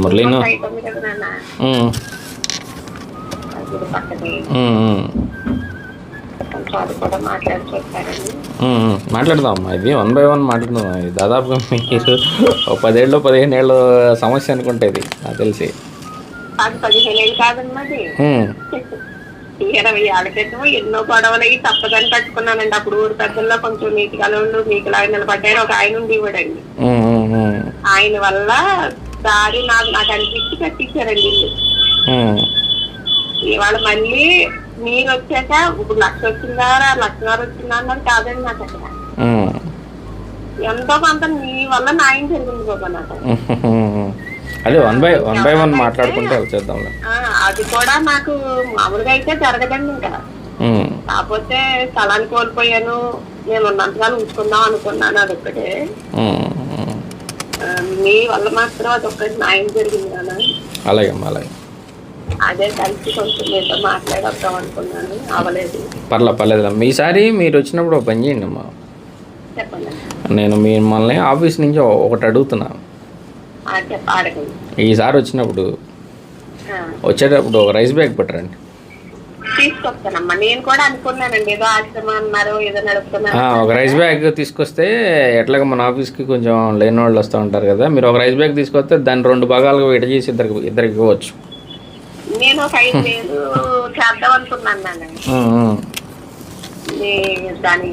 మురళీను మాట్లాడదాం. ఇది 1 by 1 మాట్లాడదాం. ఇది దాదాపుగా మీరు 10 ఏళ్ళు 15 ఏళ్ళు సమస్య అనుకుంటే ఇది నాకు తెలిసి 15 ఏళ్ళు కాదన్నది 20 ఏళ్ళ క్రితం ఎన్నో గొడవలు అయ్యి తప్పదని కట్టుకున్నానండి. అప్పుడు ఊరు పెద్దల్లో కొంచెం నీటి కలవలు మీకులాగా నిలబడ్డారు. ఒక ఆయన ఉండేవాడండి. ఆయన వల్ల దారి నాకు అనిపించి కట్టించారండి ఇల్లు. ఇవాళ మళ్ళీ నీరు వచ్చాక ఇప్పుడు 1,00,000 వచ్చిందా 1,00,000 వచ్చిందా అన్నది కాదండి నాకు అక్కడ. ఎంతో కొంత నీ వల్ల న్యాయం జరిగింది బాబా నాకు. అదే 1 by 1 మాట్లాడుకుంటే వచ్చేద్దాం. అది కూడా నాకు మామూలుగా అయితే జరగదండి. ఇంకా కాకపోతే స్థలాన్ని కోల్పోయాను. నేను ఉన్నంతగా ఉంచుకుందాం అనుకున్నాను. అదొక్కటే మీ వల్ల మాత్రం అదొక్కటి న్యాయం జరిగింది కదా. అలాగే అలాగే అదే కలిసి కొంచెం మీతో మాట్లాడొద్దాం అనుకున్నాను. అవ్వలేదు. పర్లేదు. మీసారి మీరు వచ్చినప్పుడు పని చేయండి అమ్మా. చెప్పండి. నేను మిమ్మల్ని ఆఫీస్ నుంచి ఒకటి అడుగుతున్నాను. ఈసారి వచ్చినప్పుడు వచ్చేటప్పుడు ఒక రైస్ బ్యాగ్ పట్టరండి. తీసుకొస్తానమ్మా. నేను కూడా అనుకున్నానండి ఏదో ఆశ్రమం అన్నారు ఏదో నడుపుతున్నారు. ఒక రైస్ బ్యాగ్ తీసుకొస్తే ఎట్లాగ మన ఆఫీస్కి కొంచెం లేని వాళ్ళు వస్తూ ఉంటారు కదా. మీరు ఒక రైస్ బ్యాగ్ తీసుకొస్తే దాన్ని 2 భాగాలుగా విడ చేసి ఇద్దరికి ఇవ్వచ్చు. నేను ఒక 5,000 చేద్దాం అనుకున్నాను. దాని